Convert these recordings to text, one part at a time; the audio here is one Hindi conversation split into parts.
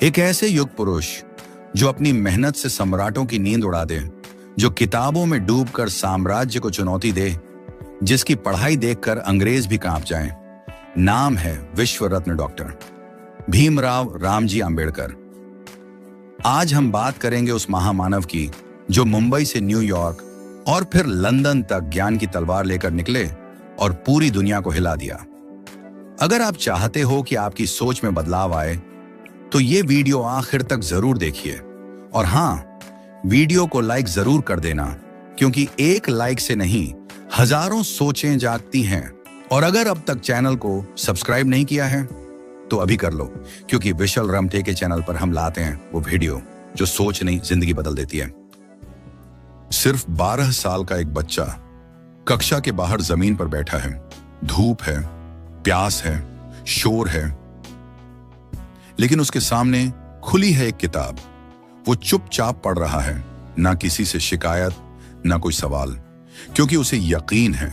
एक ऐसे युग पुरुष जो अपनी मेहनत से सम्राटों की नींद उड़ा दे, जो किताबों में डूबकर साम्राज्य को चुनौती दे, जिसकी पढ़ाई देखकर अंग्रेज भी कांप जाएं। नाम है विश्व रत्न डॉक्टर भीमराव रामजी आंबेडकर। आज हम बात करेंगे उस महामानव की जो मुंबई से न्यूयॉर्क और फिर लंदन तक ज्ञान की तलवार लेकर निकले और पूरी दुनिया को हिला दिया। अगर आप चाहते हो कि आपकी सोच में बदलाव आए तो ये वीडियो आखिर तक जरूर देखिए। और हाँ, वीडियो को लाइक जरूर कर देना, क्योंकि एक लाइक से नहीं हजारों सोचें जागती हैं। और अगर अब तक चैनल को सब्सक्राइब नहीं किया है तो अभी कर लो, क्योंकि विशाल रमटे के चैनल पर हम लाते हैं वो वीडियो जो सोच नहीं जिंदगी बदल देती है। सिर्फ 12 साल का एक बच्चा कक्षा के बाहर जमीन पर बैठा है। धूप है, प्यास है, शोर है, लेकिन उसके सामने खुली है एक किताब। वो चुपचाप पढ़ रहा है, ना किसी से शिकायत, ना कोई सवाल, क्योंकि उसे यकीन है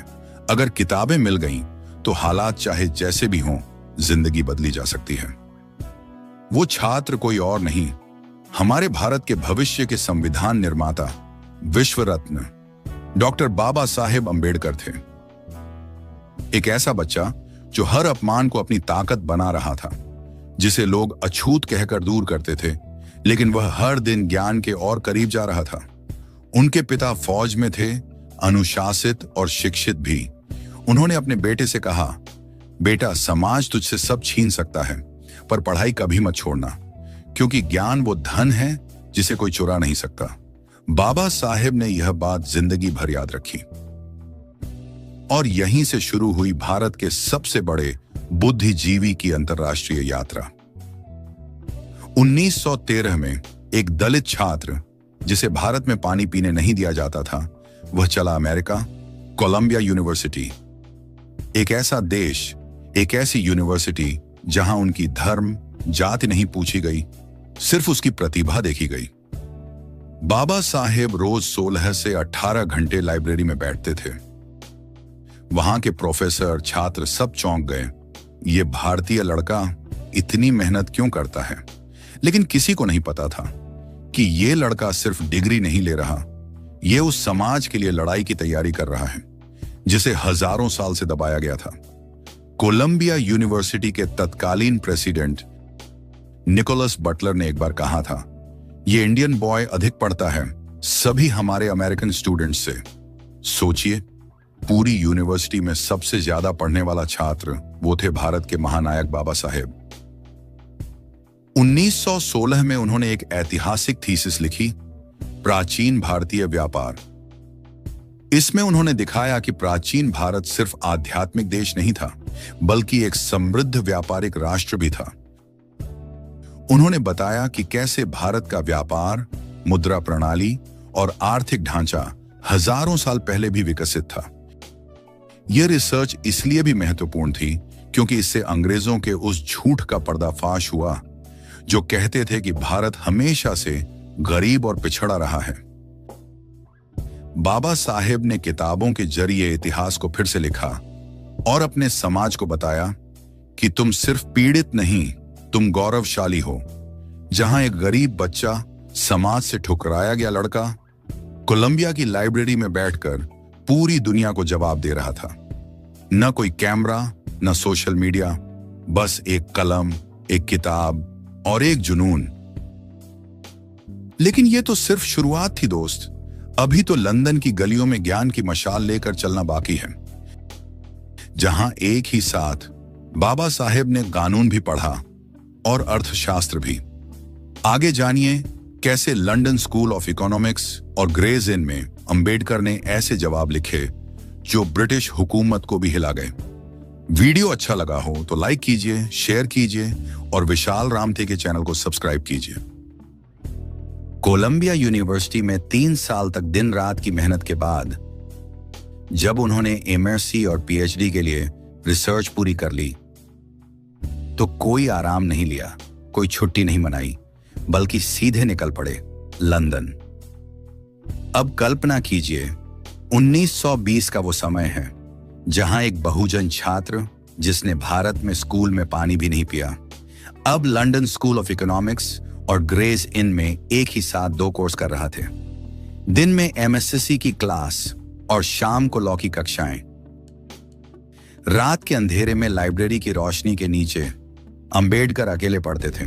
अगर किताबें मिल गईं तो हालात चाहे जैसे भी हों, जिंदगी बदली जा सकती है। वो छात्र कोई और नहीं, हमारे भारत के भविष्य के संविधान निर्माता विश्व रत्न डॉक्टर बाबा साहेब अंबेडकर थे। एक ऐसा बच्चा जो हर अपमान को अपनी ताकत बना रहा था, जिसे लोग अछूत कहकर दूर करते थे, लेकिन वह हर दिन ज्ञान के और करीब जा रहा था। उनके पिता फौज में थे, अनुशासित और शिक्षित भी। उन्होंने अपने बेटे से कहा, बेटा, समाज तुझसे सब छीन सकता है, पर पढ़ाई कभी मत छोड़ना, क्योंकि ज्ञान वो धन है जिसे कोई चुरा नहीं सकता। बाबा साहेब ने यह बात जिंदगी भर याद रखी और यहीं से शुरू हुई भारत के सबसे बड़े बुद्धिजीवी की अंतर्राष्ट्रीय यात्रा। 1913 में एक दलित छात्र, जिसे भारत में पानी पीने नहीं दिया जाता था, वह चला अमेरिका, कोलंबिया यूनिवर्सिटी। एक ऐसा देश, एक ऐसी यूनिवर्सिटी जहां उनकी धर्म, जाति नहीं पूछी गई, सिर्फ उसकी प्रतिभा देखी गई। बाबा साहेब रोज 16 से 18 घंटे लाइब्रेरी में बैठते थे। वहां के प्रोफेसर, छात्र सब चौंक गए। ये भारतीय लड़का इतनी मेहनत क्यों करता है? लेकिन किसी को नहीं पता था कि ये लड़का सिर्फ डिग्री नहीं ले रहा, ये उस समाज के लिए लड़ाई की तैयारी कर रहा है जिसे हजारों साल से दबाया गया था। कोलंबिया यूनिवर्सिटी के तत्कालीन प्रेसिडेंट निकोलस बटलर ने एक बार कहा था, ये इंडियन बॉय अधिक पढ़ता है सभी हमारे अमेरिकन स्टूडेंट्स से। सोचिए, पूरी यूनिवर्सिटी में सबसे ज्यादा पढ़ने वाला छात्र वो थे भारत के महानायक बाबा साहेब। 1916 में उन्होंने एक ऐतिहासिक थीसिस लिखी, प्राचीन भारतीय व्यापार। इसमें उन्होंने दिखाया कि प्राचीन भारत सिर्फ आध्यात्मिक देश नहीं था, बल्कि एक समृद्ध व्यापारिक राष्ट्र भी था। उन्होंने बताया कि कैसे भारत का व्यापार, मुद्रा प्रणाली और आर्थिक ढांचा हजारों साल पहले भी विकसित था। यह रिसर्च इसलिए भी महत्वपूर्ण थी क्योंकि इससे अंग्रेजों के उस झूठ का पर्दाफाश हुआ जो कहते थे कि भारत हमेशा से गरीब और पिछड़ा रहा है। बाबा साहेब ने किताबों के जरिए इतिहास को फिर से लिखा और अपने समाज को बताया कि तुम सिर्फ पीड़ित नहीं, तुम गौरवशाली हो। जहां एक गरीब बच्चा, समाज से ठुकराया गया लड़का, कोलंबिया की लाइब्रेरी में बैठकर पूरी दुनिया को जवाब दे रहा था। न कोई कैमरा, न सोशल मीडिया, बस एक कलम, एक किताब और एक जुनून। लेकिन यह तो सिर्फ शुरुआत थी दोस्त। अभी तो लंदन की गलियों में ज्ञान की मशाल लेकर चलना बाकी है, जहां एक ही साथ बाबा साहेब ने कानून भी पढ़ा और अर्थशास्त्र भी। आगे जानिए कैसे लंदन स्कूल ऑफ इकोनॉमिक्स और ग्रेज इन में अंबेडकर ने ऐसे जवाब लिखे जो ब्रिटिश हुकूमत को भी हिला गए। वीडियो अच्छा लगा हो तो लाइक कीजिए, शेयर कीजिए और विशाल रामटे के चैनल को सब्सक्राइब कीजिए। कोलंबिया यूनिवर्सिटी में 3 साल तक दिन रात की मेहनत के बाद जब उन्होंने एमएससी और पीएचडी के लिए रिसर्च पूरी कर ली तो कोई आराम नहीं लिया, कोई छुट्टी नहीं मनाई, बल्कि सीधे निकल पड़े लंदन। अब कल्पना कीजिए, 1920 का वो समय है जहां एक बहुजन छात्र जिसने भारत में स्कूल में पानी भी नहीं पिया, अब लंदन स्कूल ऑफ इकोनॉमिक्स और ग्रेज इन में एक ही साथ 2 कोर्स कर रहा थे। दिन में एमएससी की क्लास और शाम को लॉ की कक्षाएं। रात के अंधेरे में लाइब्रेरी की रोशनी के नीचे अंबेडकर अकेले पढ़ते थे,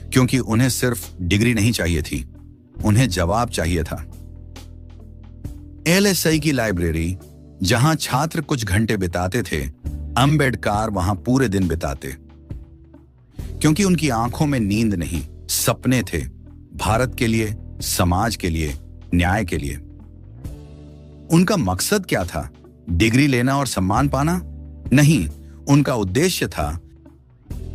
क्योंकि उन्हें सिर्फ डिग्री नहीं चाहिए थी, उन्हें जवाब चाहिए था। एलएसआई की लाइब्रेरी, जहां छात्र कुछ घंटे बिताते थे, अंबेडकर वहां पूरे दिन बिताते, क्योंकि उनकी आंखों में नींद नहीं, सपने थे, भारत के लिए, समाज के लिए, न्याय के लिए। उनका मकसद क्या था? डिग्री लेना और सम्मान पाना? नहीं, उनका उद्देश्य था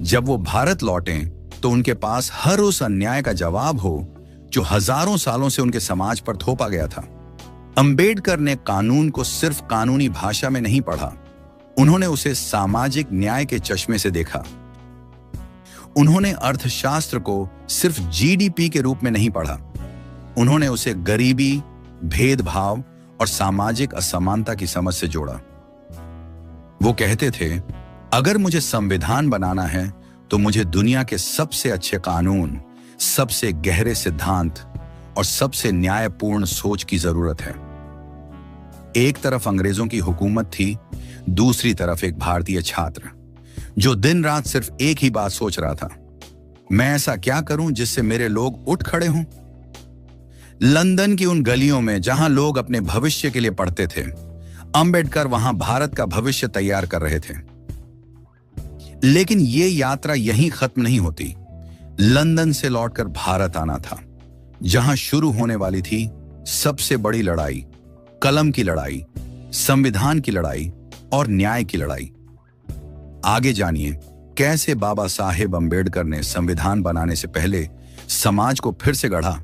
जब वो भारत लौटें तो उनके पास हर उस अन्याय का जवाब हो जो हजारों सालों से उनके समाज पर थोपा गया था। अंबेडकर ने कानून को सिर्फ कानूनी भाषा में नहीं पढ़ा, उन्होंने उसे सामाजिक न्याय के चश्मे से देखा। उन्होंने अर्थशास्त्र को सिर्फ जीडीपी के रूप में नहीं पढ़ा, उन्होंने उसे गरीबी, भेदभाव और सामाजिक असमानता की समझ से जोड़ा। वो कहते थे, अगर मुझे संविधान बनाना है तो मुझे दुनिया के सबसे अच्छे कानून, सबसे गहरे सिद्धांत और सबसे न्यायपूर्ण सोच की जरूरत है। एक तरफ अंग्रेजों की हुकूमत थी, दूसरी तरफ एक भारतीय छात्र जो दिन रात सिर्फ एक ही बात सोच रहा था, मैं ऐसा क्या करूं जिससे मेरे लोग उठ खड़े हों। लंदन की उन गलियों में जहां लोग अपने भविष्य के लिए पढ़ते थे, अंबेडकर वहां भारत का भविष्य तैयार कर रहे थे। लेकिन ये यात्रा यहीं खत्म नहीं होती। लंदन से लौटकर भारत आना था, जहां शुरू होने वाली थी सबसे बड़ी लड़ाई, कलम की लड़ाई, संविधान की लड़ाई और न्याय की लड़ाई। आगे जानिए कैसे बाबा साहेब अंबेडकर ने संविधान बनाने से पहले समाज को फिर से गढ़ा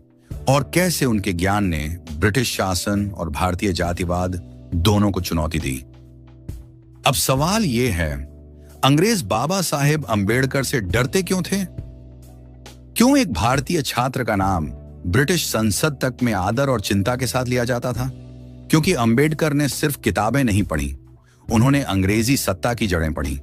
और कैसे उनके ज्ञान ने ब्रिटिश शासन और भारतीय जातिवाद दोनों को चुनौती दी। अब सवाल यह है, अंग्रेज बाबा साहेब अंबेडकर से डरते क्यों थे? क्यों एक भारतीय छात्र का नाम ब्रिटिश संसद तक में आदर और चिंता के साथ लिया जाता था? क्योंकि अंबेडकर ने सिर्फ किताबें नहीं पढ़ी, उन्होंने अंग्रेजी सत्ता की जड़ें पढ़ी।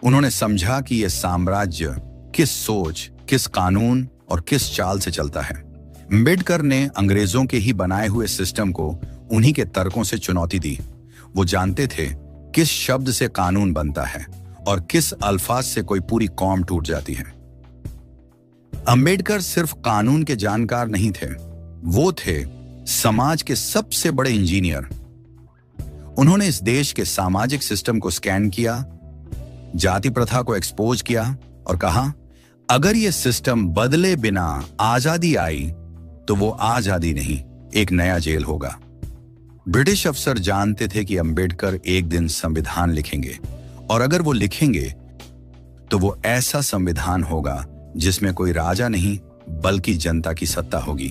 उन्होंने समझा कि यह साम्राज्य किस सोच, किस कानून और किस चाल से चलता है। अंबेडकर ने अंग्रेजों के ही बनाए हुए सिस्टम को उन्हीं के तर्कों से चुनौती दी। वो जानते थे किस शब्द से कानून बनता है और किस अल्फाज से कोई पूरी कौम टूट जाती है। अंबेडकर सिर्फ कानून के जानकार नहीं थे, वो थे समाज के सबसे बड़े इंजीनियर। उन्होंने इस देश के सामाजिक सिस्टम को स्कैन किया, जाति प्रथा को एक्सपोज किया और कहा, अगर यह सिस्टम बदले बिना आजादी आई तो वो आजादी नहीं, एक नया जेल होगा। ब्रिटिश अफसर जानते थे कि अंबेडकर एक दिन संविधान लिखेंगे, और अगर वो लिखेंगे तो वो ऐसा संविधान होगा जिसमें कोई राजा नहीं बल्कि जनता की सत्ता होगी।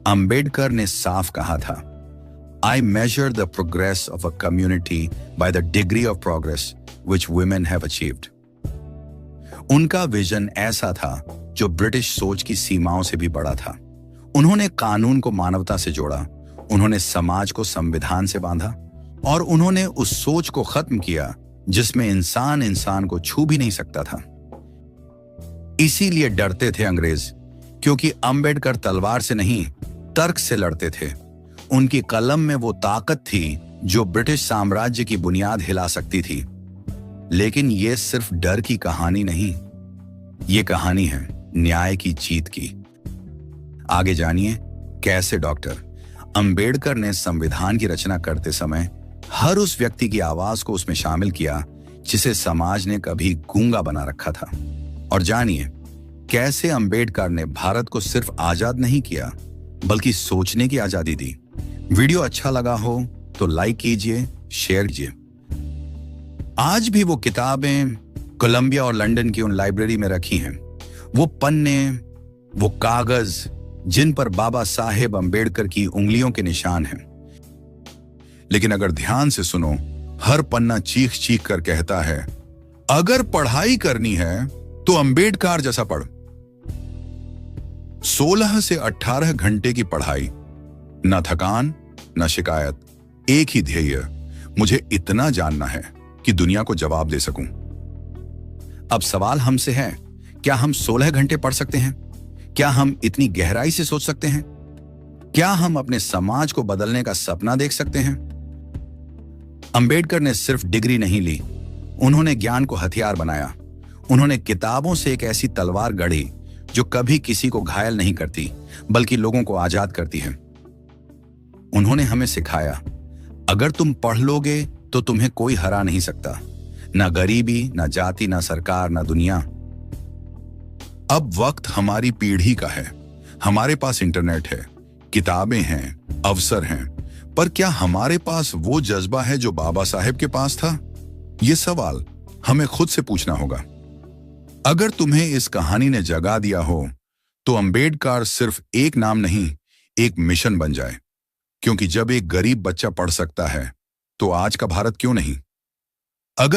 अंबेडकर ने साफ कहा था, I measure the progress of a community by the degree of progress which women have achieved. उनका विजन ऐसा था जो ब्रिटिश सोच की सीमाओं से भी बड़ा था। उन्होंने कानून को मानवता से जोड़ा, उन्होंने समाज को संविधान से बांधा और उन्होंने उस सोच को खत्म किया जिसमें इंसान इंसान को छू भी नहीं सकता था। इसीलिए डरते थे अंग्रेज, क्योंकि अंबेडकर तलवार से नहीं तर्क से लड़ते थे। उनकी कलम में वो ताकत थी जो ब्रिटिश साम्राज्य की बुनियाद हिला सकती थी। लेकिन ये सिर्फ डर की कहानी नहीं, ये कहानी है न्याय की जीत की। आगे जानिए कैसे डॉक्टर अंबेडकर ने संविधान की रचना करते समय हर उस व्यक्ति की आवाज को उसमें शामिल किया जिसे समाज ने कभी गूंगा बना रखा था। और जानिए कैसे अंबेडकर ने भारत को सिर्फ आजाद नहीं किया बल्कि सोचने की आजादी दी। वीडियो अच्छा लगा हो तो लाइक कीजिए, शेयर कीजिए। आज भी वो किताबें कोलंबिया और लंदन की उन लाइब्रेरी में रखी हैं, वो पन्ने, वो कागज जिन पर बाबा साहेब अंबेडकर की उंगलियों के निशान हैं। लेकिन अगर ध्यान से सुनो, हर पन्ना चीख चीख कर कहता है, अगर पढ़ाई करनी है तो अंबेडकर जैसा पढ़। 16 से 18 घंटे की पढ़ाई, न थकान न शिकायत, एक ही ध्येय, मुझे इतना जानना है कि दुनिया को जवाब दे सकूं। अब सवाल हमसे है, क्या हम 16 घंटे पढ़ सकते हैं? क्या हम इतनी गहराई से सोच सकते हैं? क्या हम अपने समाज को बदलने का सपना देख सकते हैं? अंबेडकर ने सिर्फ डिग्री नहीं ली, उन्होंने ज्ञान को हथियार बनाया। उन्होंने किताबों से एक ऐसी तलवार गढ़ी जो कभी किसी को घायल नहीं करती, बल्कि लोगों को आजाद करती है। उन्होंने हमें सिखाया, अगर तुम पढ़ लोगे तो तुम्हें कोई हरा नहीं सकता, ना गरीबी, ना जाति, ना सरकार, ना दुनिया। अब वक्त हमारी पीढ़ी का है। हमारे पास इंटरनेट है, किताबें हैं, अवसर हैं, पर क्या हमारे पास वो जज्बा है जो बाबा साहेब के पास था? ये सवाल हमें खुद से पूछना होगा। अगर तुम्हें इस कहानी ने जगा दिया हो, तो अंबेडकर सिर्फ एक नाम नहीं, एक मिशन बन जाए। क्योंकि जब एक गरीब बच्चा पढ़ सकता है, तो आज का भारत क्यों नहीं? अगर